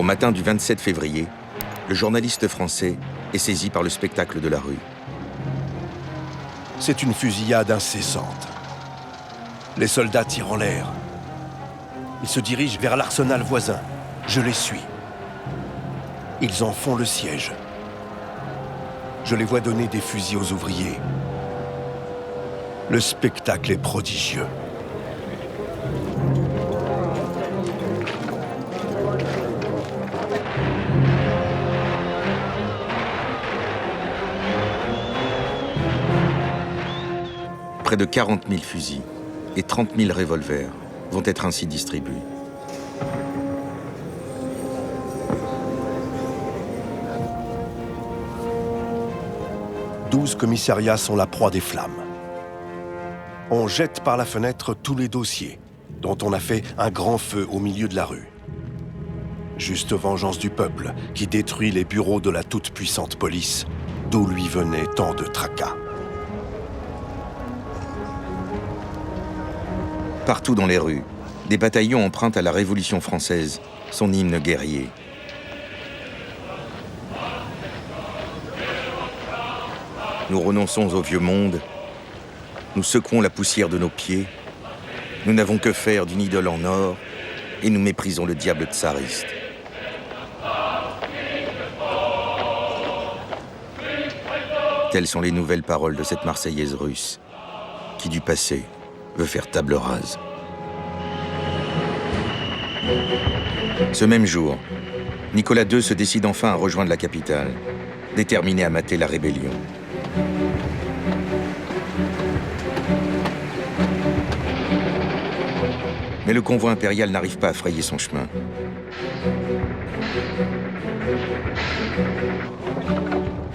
matin du 27 février, le journaliste français est saisi par le spectacle de la rue. C'est une fusillade incessante. Les soldats tirent en l'air. Ils se dirigent vers l'arsenal voisin. Je les suis. Ils en font le siège. Je les vois donner des fusils aux ouvriers. Le spectacle est prodigieux. Près de 40 000 fusils et 30 000 revolvers vont être ainsi distribués. « 12 commissariats sont la proie des flammes. On jette par la fenêtre tous les dossiers, dont on a fait un grand feu au milieu de la rue. Juste vengeance du peuple qui détruit les bureaux de la toute-puissante police, d'où lui venait tant de tracas. Partout dans les rues, des bataillons empruntent à la Révolution française son hymne guerrier. Nous renonçons au vieux monde, nous secouons la poussière de nos pieds, nous n'avons que faire d'une idole en or et nous méprisons le diable tsariste. Telles sont les nouvelles paroles de cette Marseillaise russe, qui du passé veut faire table rase. Ce même jour, Nicolas II se décide enfin à rejoindre la capitale, déterminé à mater la rébellion. Mais le convoi impérial n'arrive pas à frayer son chemin.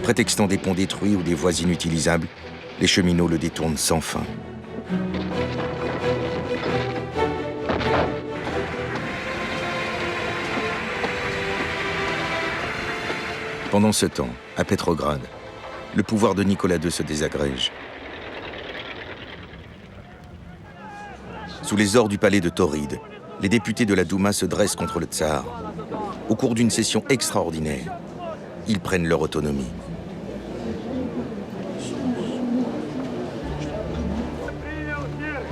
Prétextant des ponts détruits ou des voies inutilisables, les cheminots le détournent sans fin. Pendant ce temps, à Petrograd, le pouvoir de Nicolas II se désagrège. Sous les ors du palais de Tauride, les députés de la Douma se dressent contre le tsar. Au cours d'une session extraordinaire, ils prennent leur autonomie.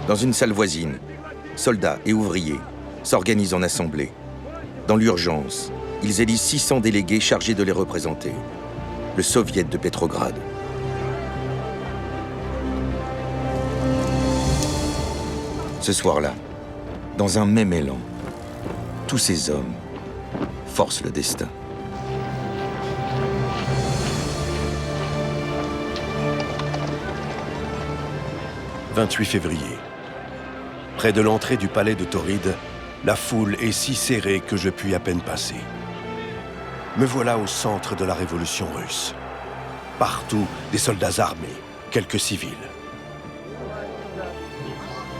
Dans une salle voisine, soldats et ouvriers s'organisent en assemblée. Dans l'urgence, ils élisent 600 délégués chargés de les représenter. Le Soviet de Petrograd. Ce soir-là, dans un même élan, tous ces hommes forcent le destin. « 28 février. Près de l'entrée du palais de Tauride, la foule est si serrée que je puis à peine passer. Me voilà au centre de la révolution russe. Partout, des soldats armés, quelques civils.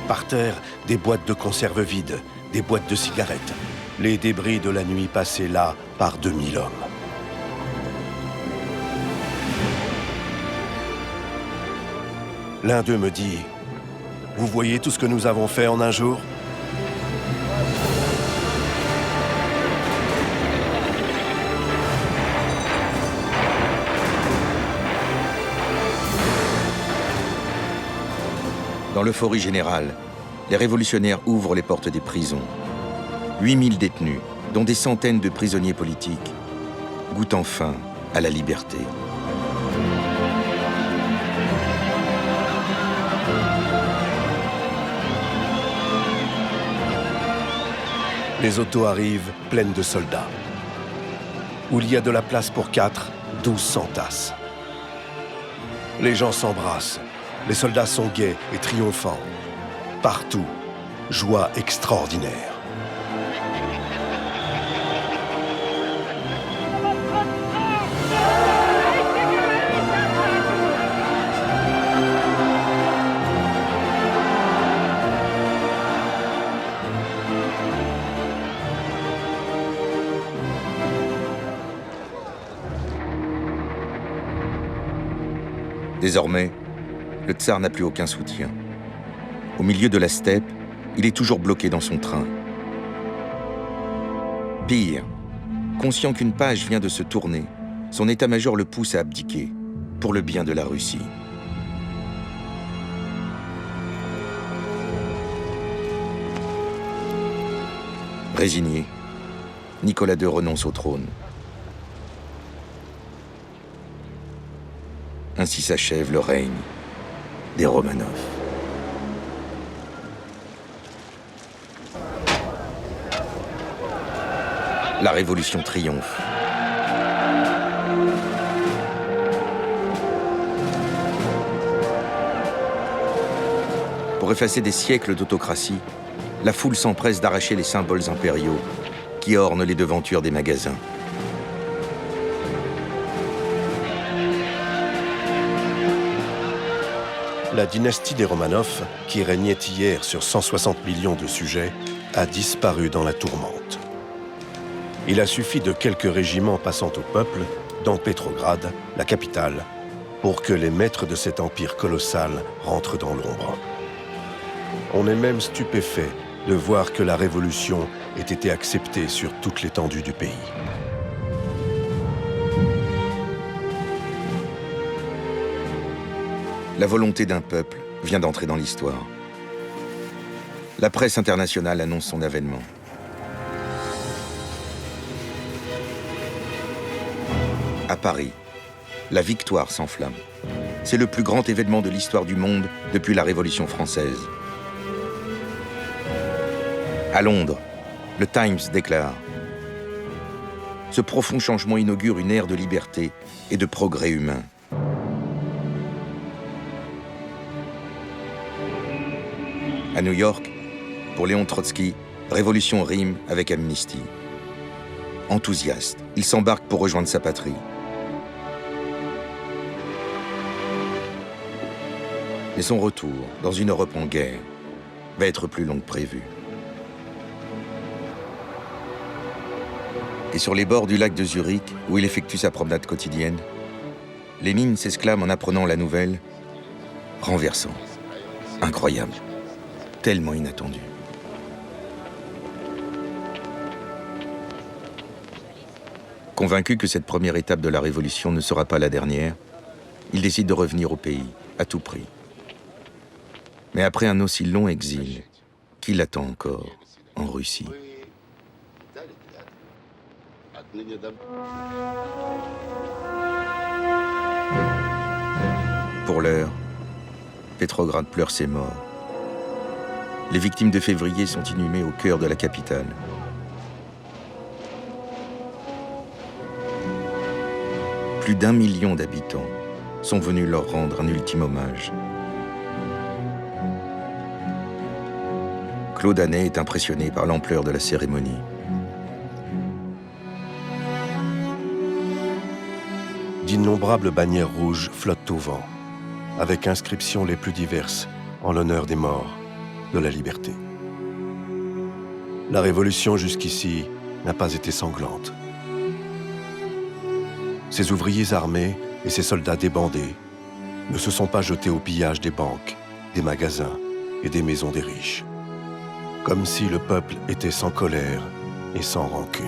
Par terre, des boîtes de conserve vides, des boîtes de cigarettes, les débris de la nuit passée là par 2000 hommes. L'un d'eux me dit « Vous voyez tout ce que nous avons fait en un jour ?» Dans l'euphorie générale, les révolutionnaires ouvrent les portes des prisons. 8000 détenus, dont des centaines de prisonniers politiques, goûtent enfin à la liberté. Les autos arrivent pleines de soldats. Où il y a de la place pour 4, 12 s'entassent. Les gens s'embrassent. Les soldats sont gais et triomphants. Partout, joie extraordinaire. Désormais, le tsar n'a plus aucun soutien. Au milieu de la steppe, il est toujours bloqué dans son train. Pire, Conscient qu'une page vient de se tourner, son état-major le pousse à abdiquer, pour le bien de la Russie. Résigné, Nicolas II renonce au trône. Ainsi s'achève le règne des Romanov. La Révolution triomphe. Pour effacer des siècles d'autocratie, la foule s'empresse d'arracher les symboles impériaux qui ornent les devantures des magasins. La dynastie des Romanov, qui régnait hier sur 160 millions de sujets, a disparu dans la tourmente. Il a suffi de quelques régiments passant au peuple, dans Pétrograd, la capitale, pour que les maîtres de cet empire colossal rentrent dans l'ombre. On est même stupéfait de voir que la révolution ait été acceptée sur toute l'étendue du pays. La volonté d'un peuple vient d'entrer dans l'histoire. La presse internationale annonce son avènement. À Paris, la victoire s'enflamme. C'est le plus grand événement de l'histoire du monde depuis la Révolution française. À Londres, le Times déclare « Ce profond changement inaugure une ère de liberté et de progrès humain. » À New York, pour Léon Trotsky, révolution rime avec amnistie. Enthousiaste, il s'embarque pour rejoindre sa patrie. Mais son retour, dans une Europe en guerre, va être plus long que prévu. Et sur les bords du lac de Zurich, où il effectue sa promenade quotidienne, Lénine s'exclame en apprenant la nouvelle « renversant, incroyable, tellement inattendu ». Convaincu que cette première étape de la révolution ne sera pas la dernière, il décide de revenir au pays, à tout prix. Mais après un aussi long exil, qui l'attend encore en Russie? Pour l'heure, Pétrograd pleure ses morts. Les victimes de février sont inhumées au cœur de la capitale. Plus d'1 million d'habitants sont venus leur rendre un ultime hommage. Claude Anet est impressionné par l'ampleur de la cérémonie. D'innombrables bannières rouges flottent au vent, avec inscriptions les plus diverses en l'honneur des morts de la liberté. La révolution jusqu'ici n'a pas été sanglante. Ces ouvriers armés et ces soldats débandés ne se sont pas jetés au pillage des banques, des magasins et des maisons des riches, comme si le peuple était sans colère et sans rancune.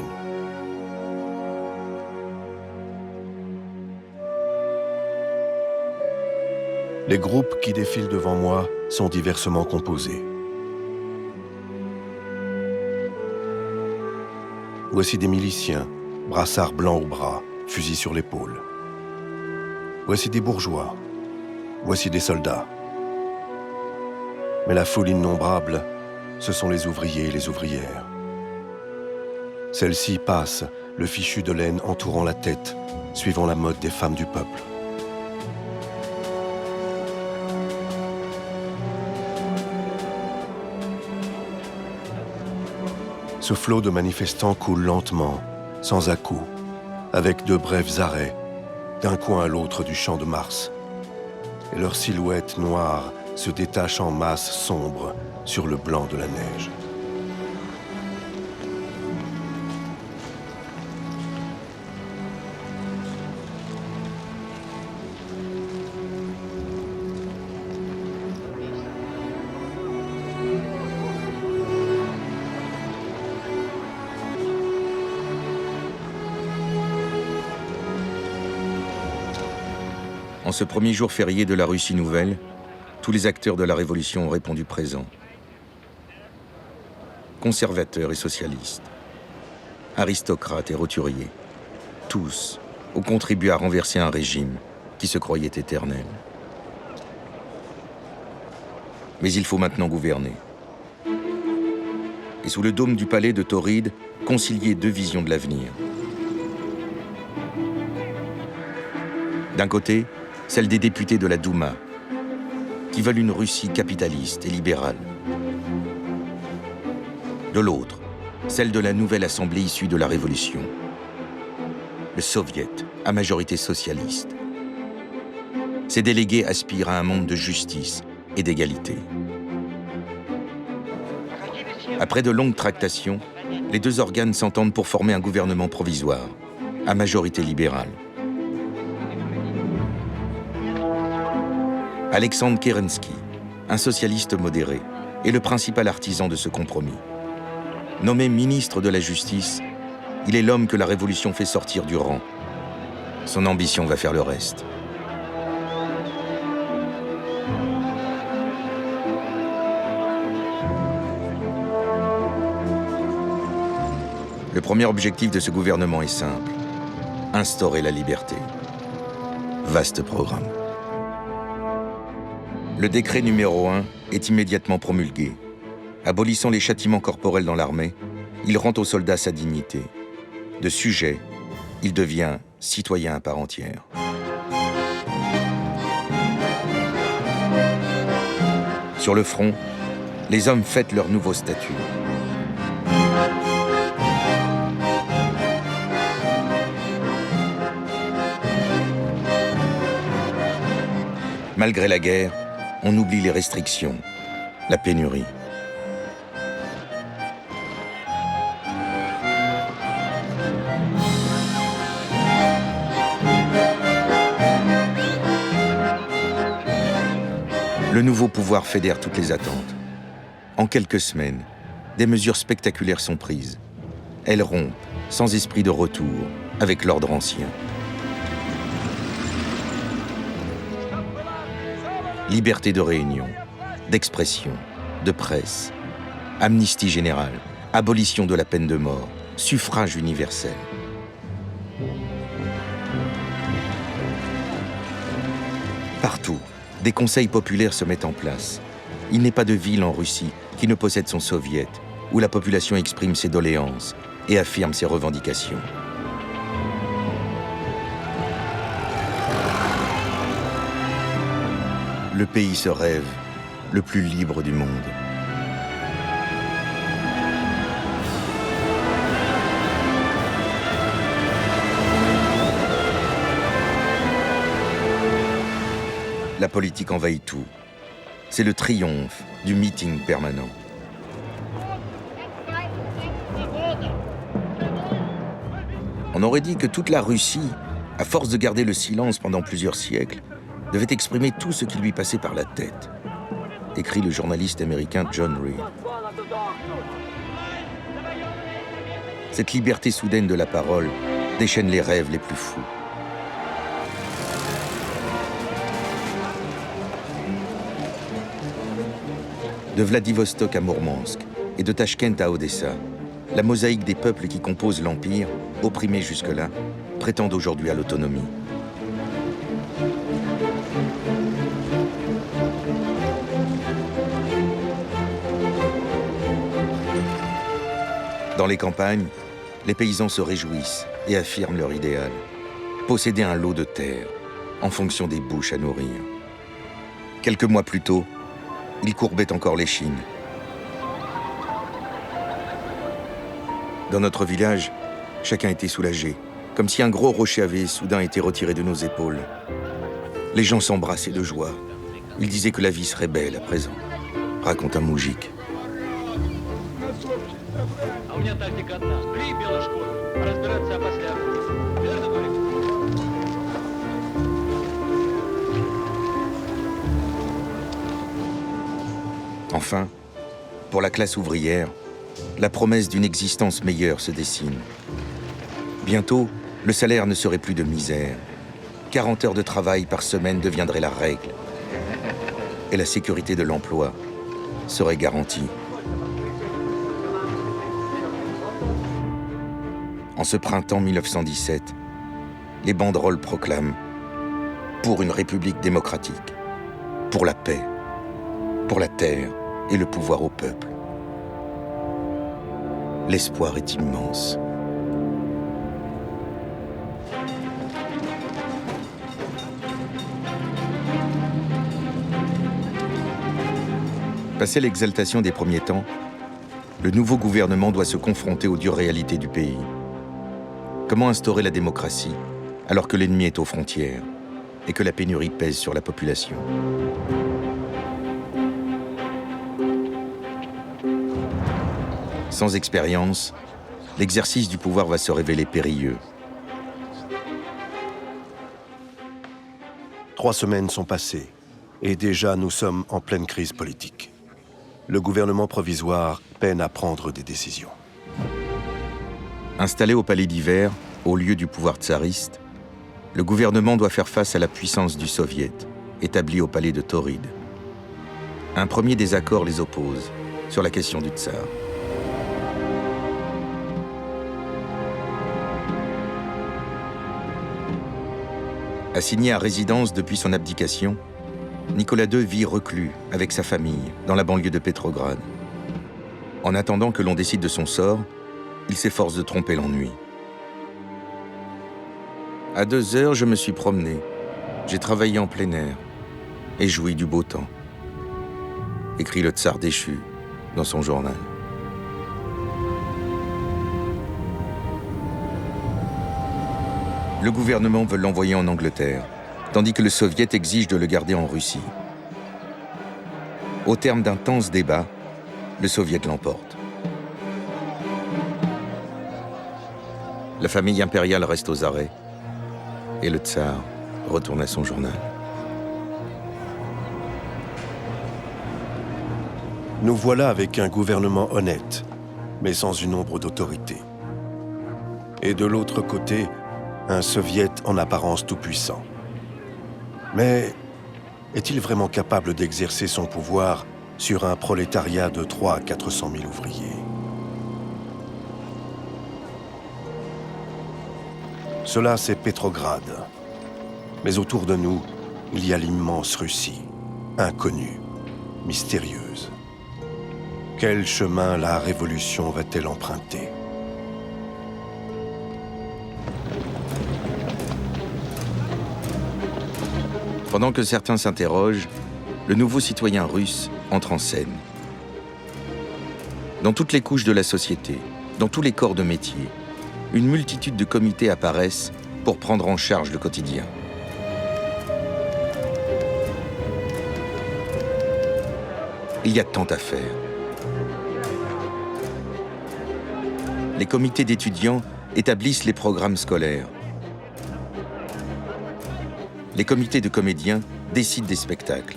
Les groupes qui défilent devant moi sont diversement composés. Voici des miliciens, brassards blancs au bras, fusil sur l'épaule. Voici des bourgeois. Voici des soldats. Mais la foule innombrable, ce sont les ouvriers et les ouvrières. Celles-ci passent, le fichu de laine entourant la tête, suivant la mode des femmes du peuple. Ce flot de manifestants coule lentement, sans à-coups, avec de brefs arrêts, d'un coin à l'autre du champ de Mars. Et leurs silhouettes noires se détachent en masse sombre sur le blanc de la neige. ce premier jour férié de la Russie nouvelle, tous les acteurs de la Révolution ont répondu présent. Conservateurs et socialistes, aristocrates et roturiers, tous ont contribué à renverser un régime qui se croyait éternel. Mais il faut maintenant gouverner. Et sous le dôme du palais de Tauride, concilier deux visions de l'avenir. D'un côté, celle des députés de la Douma, qui veulent une Russie capitaliste et libérale. De l'autre, celle de la nouvelle assemblée issue de la Révolution, le Soviet à majorité socialiste. Ces délégués aspirent à un monde de justice et d'égalité. Après de longues tractations, les deux organes s'entendent pour former un gouvernement provisoire, à majorité libérale. Alexandre Kerensky, un socialiste modéré, est le principal artisan de ce compromis. Nommé ministre de la Justice, il est l'homme que la Révolution fait sortir du rang. Son ambition va faire le reste. Le premier objectif de ce gouvernement est simple, instaurer la liberté. Vaste programme. Le décret numéro 1 est immédiatement promulgué. Abolissant les châtiments corporels dans l'armée, il rend aux soldats sa dignité. De sujet, il devient citoyen à part entière. Sur le front, les hommes fêtent leur nouveau statut. Malgré la guerre, on oublie les restrictions, la pénurie. Le nouveau pouvoir fédère toutes les attentes. En quelques semaines, des mesures spectaculaires sont prises. Elles rompent, sans esprit de retour, avec l'ordre ancien. Liberté de réunion, d'expression, de presse, amnistie générale, abolition de la peine de mort, suffrage universel. Partout, des conseils populaires se mettent en place. Il n'est pas de ville en Russie qui ne possède son soviet, où la population exprime ses doléances et affirme ses revendications. Le pays se rêve, le plus libre du monde. La politique envahit tout. C'est le triomphe du meeting permanent. On aurait dit que toute la Russie, à force de garder le silence pendant plusieurs siècles, devait exprimer tout ce qui lui passait par la tête, écrit le journaliste américain John Reed. Cette liberté soudaine de la parole déchaîne les rêves les plus fous. De Vladivostok à Mourmansk et de Tachkent à Odessa, la mosaïque des peuples qui composent l'Empire, opprimés jusque-là, prétendent aujourd'hui à l'autonomie. Dans les campagnes, les paysans se réjouissent et affirment leur idéal. Posséder un lot de terre, en fonction des bouches à nourrir. Quelques mois plus tôt, ils courbaient encore l'échine. Dans notre village, chacun était soulagé, comme si un gros rocher avait soudain été retiré de nos épaules. Les gens s'embrassaient de joie. Ils disaient que la vie serait belle à présent, raconte un moujik. Enfin, pour la classe ouvrière, la promesse d'une existence meilleure se dessine. Bientôt, le salaire ne serait plus de misère. 40 heures de travail par semaine deviendraient la règle. Et la sécurité de l'emploi serait garantie. En ce printemps 1917, les banderoles proclament « Pour une république démocratique, pour la paix, pour la terre et le pouvoir au peuple ». L'espoir est immense. Passé l'exaltation des premiers temps, le nouveau gouvernement doit se confronter aux dures réalités du pays. Comment instaurer la démocratie alors que l'ennemi est aux frontières et que la pénurie pèse sur la population? Sans expérience, l'exercice du pouvoir va se révéler périlleux. 3 semaines sont passées et déjà nous sommes en pleine crise politique. Le gouvernement provisoire peine à prendre des décisions. Installé au palais d'hiver, au lieu du pouvoir tsariste, le gouvernement doit faire face à la puissance du soviet, établi au palais de Tauride. Un premier désaccord les oppose sur la question du tsar. Assigné à résidence depuis son abdication, Nicolas II vit reclus avec sa famille dans la banlieue de Petrograd. En attendant que l'on décide de son sort, il s'efforce de tromper l'ennui. À 2 heures, je me suis promené. J'ai travaillé en plein air et joui du beau temps, écrit le tsar déchu dans son journal. Le gouvernement veut l'envoyer en Angleterre, tandis que le soviet exige de le garder en Russie. Au terme d'intenses débats, le soviet l'emporte. La famille impériale reste aux arrêts et le tsar retourne à son journal. Nous voilà avec un gouvernement honnête, mais sans une ombre d'autorité. Et de l'autre côté, un soviet en apparence tout-puissant. Mais est-il vraiment capable d'exercer son pouvoir sur un prolétariat de 300 à 400 000 ouvriers? Cela, c'est Petrograd. Mais autour de nous, il y a l'immense Russie, inconnue, mystérieuse. Quel chemin la révolution va-t-elle emprunter? Pendant que certains s'interrogent, le nouveau citoyen russe entre en scène. Dans toutes les couches de la société, dans tous les corps de métier, une multitude de comités apparaissent pour prendre en charge le quotidien. Il y a tant à faire. Les comités d'étudiants établissent les programmes scolaires. Les comités de comédiens décident des spectacles.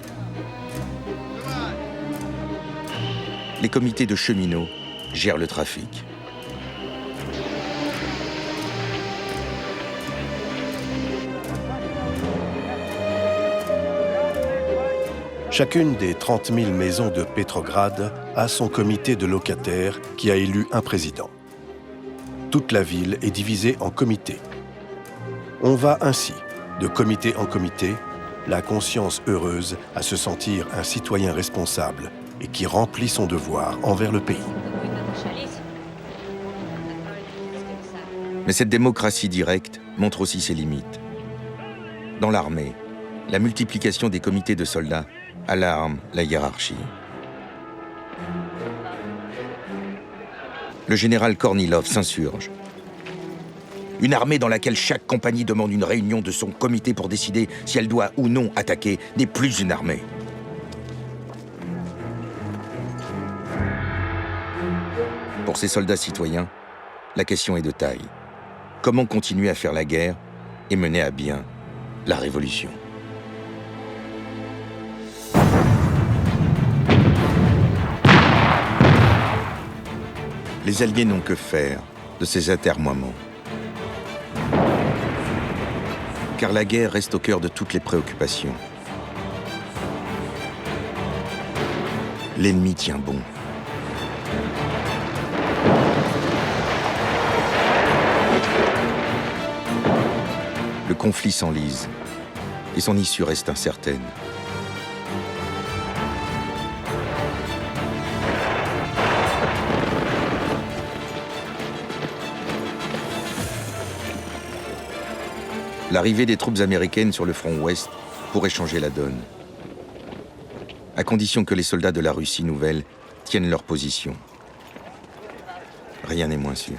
Les comités de cheminots gèrent le trafic. Chacune des 30 000 maisons de Petrograd a son comité de locataires qui a élu un président. Toute la ville est divisée en comités. On va ainsi, de comité en comité, la conscience heureuse à se sentir un citoyen responsable et qui remplit son devoir envers le pays. Mais cette démocratie directe montre aussi ses limites. Dans l'armée, la multiplication des comités de soldats alarme la hiérarchie. Le général Kornilov s'insurge. Une armée dans laquelle chaque compagnie demande une réunion de son comité pour décider si elle doit ou non attaquer n'est plus une armée. Pour ces soldats citoyens, la question est de taille. Comment continuer à faire la guerre et mener à bien la révolution? Les Alliés n'ont que faire de ces atermoiements. car la guerre reste au cœur de toutes les préoccupations. L'ennemi tient bon. Le conflit s'enlise et son issue reste incertaine. L'arrivée des troupes américaines sur le front ouest pourrait changer la donne, à condition que les soldats de la Russie nouvelle tiennent leur position. Rien n'est moins sûr.